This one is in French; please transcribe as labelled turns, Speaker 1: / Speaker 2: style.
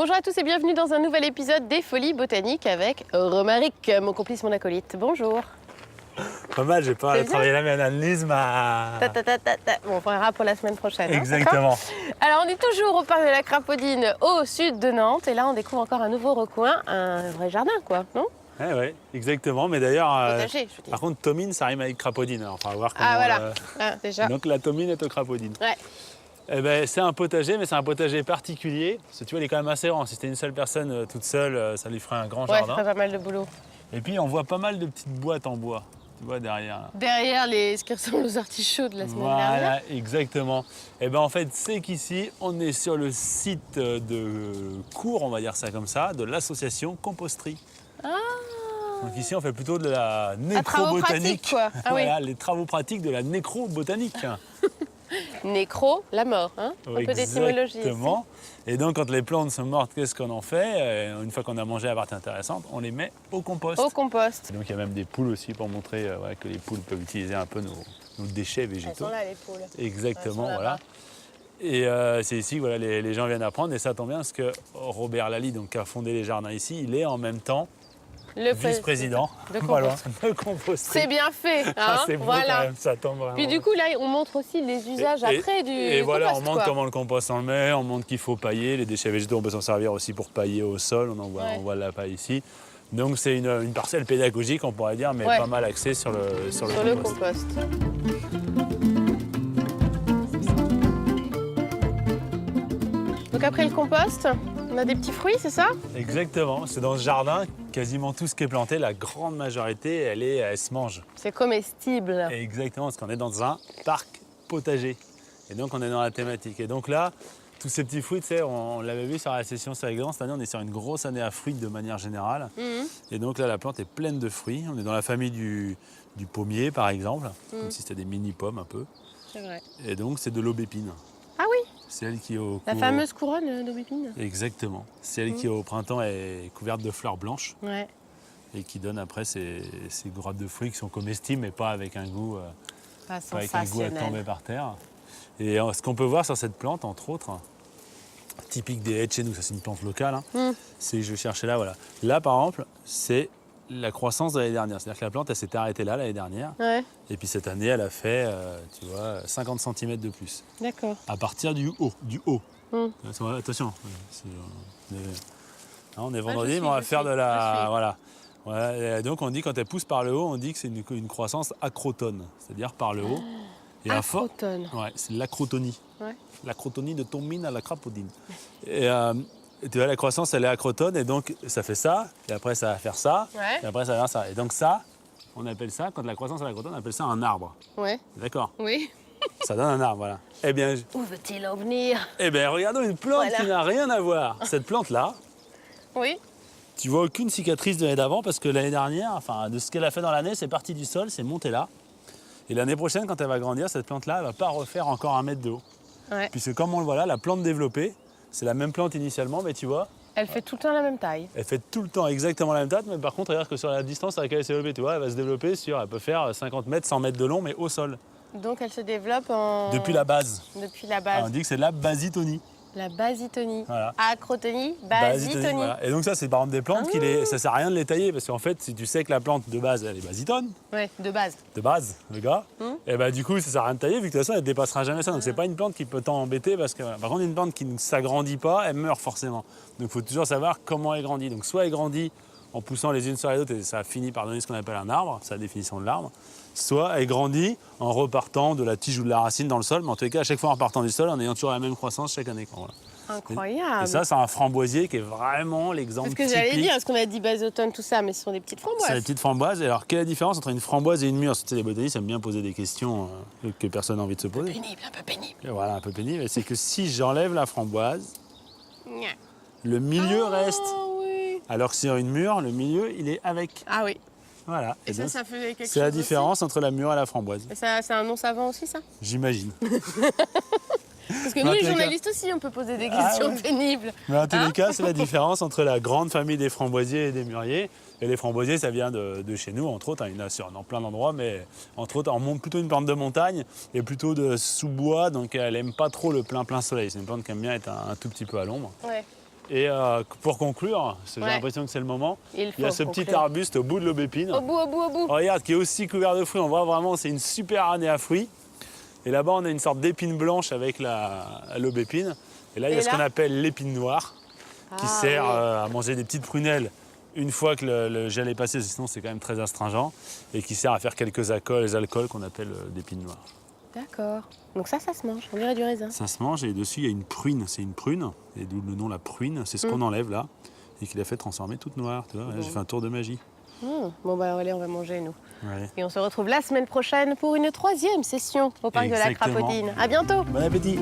Speaker 1: Bonjour à tous et bienvenue dans un nouvel épisode des Folies Botaniques avec Romaric, mon complice, mon acolyte. Bonjour.
Speaker 2: Pas mal, j'ai pas travaillé la même analyse,
Speaker 1: Bon, on verra pour la semaine prochaine.
Speaker 2: Exactement.
Speaker 1: Alors, on est toujours au parc de la Crapaudine, au sud de Nantes. Et là, on découvre encore un nouveau recoin, un vrai jardin, quoi, non?
Speaker 2: Oui, exactement. Mais d'ailleurs,
Speaker 1: Potager, je veux dire.
Speaker 2: par contre, Tomine, ça rime avec Crapaudine. Alors, on va voir comment.
Speaker 1: Ah, voilà. Déjà.
Speaker 2: Donc, la Tomine est au Crapaudine.
Speaker 1: Ouais.
Speaker 2: Eh ben, c'est un potager, mais c'est un potager particulier. Parce que tu vois, il est quand même assez grand. Si c'était une seule personne toute seule, ça lui ferait un grand
Speaker 1: Ouais, ça
Speaker 2: jardin.
Speaker 1: ferait pas mal de boulot.
Speaker 2: Et puis, on voit pas mal de petites boîtes en bois. Tu vois, derrière.
Speaker 1: Derrière ce qui ressemble aux artichauts de la semaine dernière.
Speaker 2: Voilà, exactement. Et ben en fait, c'est qu'ici, on est sur le site de cours, on va dire ça comme ça, de l'association Composterie.
Speaker 1: Ah.
Speaker 2: Donc ici, on fait plutôt de la
Speaker 1: travaux
Speaker 2: nécrobotanique.
Speaker 1: pratiques, quoi. Ah oui.
Speaker 2: Voilà, les travaux pratiques de la nécrobotanique.
Speaker 1: Nécro, la mort, hein? Un peu d'étymologie.
Speaker 2: Exactement. Et donc, quand les plantes sont mortes, qu'est-ce qu'on en fait? Une fois qu'on a mangé la partie intéressante, on les met au compost.
Speaker 1: Au compost.
Speaker 2: Donc, il y a même des poules aussi pour montrer que les poules peuvent utiliser un peu nos déchets végétaux.
Speaker 1: Elles sont là, les poules.
Speaker 2: Exactement,
Speaker 1: Elles sont
Speaker 2: voilà. Et c'est ici que voilà, les gens viennent apprendre. Et ça tombe bien parce que Robert Lally, donc, qui a fondé les jardins ici, il est en même temps
Speaker 1: Le
Speaker 2: vice-président
Speaker 1: de
Speaker 2: compost.
Speaker 1: C'est bien fait, hein?
Speaker 2: C'est beau
Speaker 1: Voilà.
Speaker 2: quand même, ça tombe vraiment.
Speaker 1: Puis du coup, là, on montre aussi les usages après du
Speaker 2: Et voilà,
Speaker 1: compost,
Speaker 2: on montre
Speaker 1: quoi.
Speaker 2: comment le compost on le met, on montre qu'il faut pailler. Les déchets végétaux, on peut s'en servir aussi pour pailler au sol. On voit la paille ici. Donc c'est une parcelle pédagogique, on pourrait dire, mais pas mal axée sur le compost.
Speaker 1: Donc après le compost, on a des petits fruits, c'est ça?
Speaker 2: Exactement. C'est dans ce jardin, quasiment tout ce qui est planté, la grande majorité, elle se mange.
Speaker 1: C'est comestible.
Speaker 2: Exactement, parce qu'on est dans un parc potager. Et donc on est dans la thématique. Et donc là, tous ces petits fruits, tu sais, on l'avait vu sur la session Saint-Grand, cette année on est sur une grosse année à fruits de manière générale. Et donc là, la plante est pleine de fruits. On est dans la famille du pommier, par exemple, comme si c'était des mini-pommes un peu.
Speaker 1: C'est vrai.
Speaker 2: Et donc c'est de l'aubépine.
Speaker 1: Ah oui,
Speaker 2: Celle qui
Speaker 1: la fameuse couronne d'aubépine.
Speaker 2: Exactement. Celle qui au printemps est couverte de fleurs blanches
Speaker 1: Ouais.
Speaker 2: et qui donne après ces grappes de fruits qui sont comestibles mais pas avec un goût,
Speaker 1: Pas
Speaker 2: pas avec un goût à
Speaker 1: sensationnel.
Speaker 2: tomber par terre. Et ce qu'on peut voir sur cette plante, entre autres, typique des haies de chez nous, ça c'est une plante locale, c'est, je cherchais là, voilà. Là par exemple, c'est la croissance de l'année dernière. C'est-à-dire que la plante, elle s'était arrêtée là l'année dernière.
Speaker 1: Ouais,
Speaker 2: Et puis cette année, elle a fait, tu vois, 50 cm de plus.
Speaker 1: d'accord.
Speaker 2: À partir du haut. Attention, on est vendredi, mais on va faire de la... Voilà. Ouais, et donc on dit, quand elle pousse par le haut, on dit que c'est une croissance acrotone, c'est-à-dire par le haut. Et
Speaker 1: Acrotone.
Speaker 2: Ouais, c'est l'acrotonie.
Speaker 1: Ouais.
Speaker 2: L'acrotonie de Tomine à la Crapaudine. Et tu vois, la croissance, elle est acrotone, et donc ça fait ça, et après ça va faire ça,
Speaker 1: Ouais.
Speaker 2: et après ça va faire ça. Et donc ça, on appelle ça, quand la croissance est acrotone, on appelle ça un arbre.
Speaker 1: Ouais.
Speaker 2: D'accord?
Speaker 1: Oui.
Speaker 2: Ça donne un arbre, voilà. Eh bien,
Speaker 1: Où veut-il en venir?
Speaker 2: regardons une plante
Speaker 1: Voilà.
Speaker 2: qui n'a rien à voir. Cette plante-là,
Speaker 1: Oui.
Speaker 2: tu vois aucune cicatrice de l'année d'avant, parce que l'année dernière, enfin, de ce qu'elle a fait dans l'année, c'est parti du sol, c'est monté là. Et l'année prochaine, quand elle va grandir, cette plante-là, elle ne va pas refaire encore 1 mètre de haut.
Speaker 1: Ouais.
Speaker 2: Puisque comme on le voit là, la plante développée, c'est la même plante initialement, mais tu vois,
Speaker 1: Elle fait tout le temps la même taille.
Speaker 2: elle fait tout le temps exactement la même taille, mais par contre, regarde que sur la distance à laquelle elle s'est développée, tu vois, elle va se développer elle peut faire 50 mètres, 100 mètres de long, mais au sol,
Speaker 1: Donc elle se développe en...
Speaker 2: depuis la base.
Speaker 1: Depuis la
Speaker 2: Alors,
Speaker 1: base.
Speaker 2: on dit que c'est de la basitonie.
Speaker 1: La basitonie.
Speaker 2: Voilà.
Speaker 1: Acrotonie, basitonie.
Speaker 2: Voilà. Et donc ça, c'est par exemple des plantes ça sert à rien de les tailler, parce qu'en fait, si tu sais que la plante de base, elle est basitone,
Speaker 1: Ouais, de base.
Speaker 2: de base, le gars, et bah du coup, ça sert à rien de tailler, vu que de toute façon, elle ne dépassera jamais ça. Donc c'est pas une plante qui peut t'embêter, parce que par contre, une plante qui ne s'agrandit pas, elle meurt forcément. Donc il faut toujours savoir comment elle grandit. Donc soit elle grandit en poussant les unes sur les autres, et ça finit par donner ce qu'on appelle un arbre, c'est la définition de l'arbre. Soit elle grandit en repartant de la tige ou de la racine dans le sol, mais en tous les cas, à chaque fois en repartant du sol, en ayant toujours la même croissance chaque année. Voilà.
Speaker 1: Incroyable.
Speaker 2: Et ça, c'est un framboisier qui est vraiment l'exemple
Speaker 1: C'est ce que
Speaker 2: typique.
Speaker 1: j'allais dire, parce qu'on a dit basotone, tout ça, mais ce sont des petites
Speaker 2: C'est
Speaker 1: framboises.
Speaker 2: les petites framboises. Et alors, quelle est la différence entre une framboise et une mûre? Tu sais, les botanistes aiment bien poser des questions que personne n'a envie de se poser.
Speaker 1: Pénible, un peu pénible.
Speaker 2: Et voilà, un peu pénible. Et c'est que si j'enlève la framboise,
Speaker 1: Gna.
Speaker 2: le milieu reste.
Speaker 1: Ah oui.
Speaker 2: Alors que sur une mûre, le milieu, il est avec.
Speaker 1: Ah oui.
Speaker 2: Voilà.
Speaker 1: Et
Speaker 2: donc,
Speaker 1: ça fait quelque chose
Speaker 2: c'est la
Speaker 1: aussi
Speaker 2: différence entre la mûre et la framboise.
Speaker 1: Et ça, c'est un nom savant aussi, ça?
Speaker 2: J'imagine.
Speaker 1: Parce que nous,
Speaker 2: Dans
Speaker 1: les
Speaker 2: tous les
Speaker 1: journalistes aussi, on peut poser des
Speaker 2: Ah
Speaker 1: questions
Speaker 2: ouais.
Speaker 1: pénibles.
Speaker 2: Mais en tous
Speaker 1: Hein?
Speaker 2: les cas, c'est la différence entre la grande famille des framboisiers et des mûriers. Et les framboisiers, ça vient de chez nous, entre autres. Il y en a dans plein d'endroits, mais entre autres, on monte plutôt une plante de montagne et plutôt de sous-bois. Donc, elle n'aime pas trop le plein soleil. C'est une plante qui aime bien être un tout petit peu à l'ombre.
Speaker 1: Ouais.
Speaker 2: Et pour conclure, parce que j'ai
Speaker 1: Ouais.
Speaker 2: l'impression que c'est le moment,
Speaker 1: Il
Speaker 2: il y a
Speaker 1: faut
Speaker 2: ce petit
Speaker 1: conclure.
Speaker 2: arbuste au bout de l'aubépine.
Speaker 1: Au bout, au bout, au bout.
Speaker 2: Regarde, qui est aussi couvert de fruits. On voit vraiment, c'est une super année à fruits. Et là-bas, on a une sorte d'épine blanche avec l'aubépine. Et là, il y a
Speaker 1: Et
Speaker 2: ce qu'on
Speaker 1: là
Speaker 2: appelle l'épine noire, qui
Speaker 1: Ah,
Speaker 2: sert
Speaker 1: oui.
Speaker 2: à manger des petites prunelles une fois que le gel est passé, sinon c'est quand même très astringent, et qui sert à faire quelques alcools qu'on appelle d'épine noire.
Speaker 1: D'accord. Donc ça se mange. On dirait du raisin.
Speaker 2: Ça se mange et dessus il y a une prune, c'est une prune, et d'où le nom la prune, c'est ce qu'on enlève là, et qui l'a fait transformer toute noire. Tu vois, là, j'ai fait un tour de magie.
Speaker 1: Bon, bah allez, on va manger, nous.
Speaker 2: Ouais.
Speaker 1: Et on se retrouve la semaine prochaine pour une 3e session au parc de la
Speaker 2: Exactement.
Speaker 1: Crapaudine. À bientôt.
Speaker 2: Bon appétit!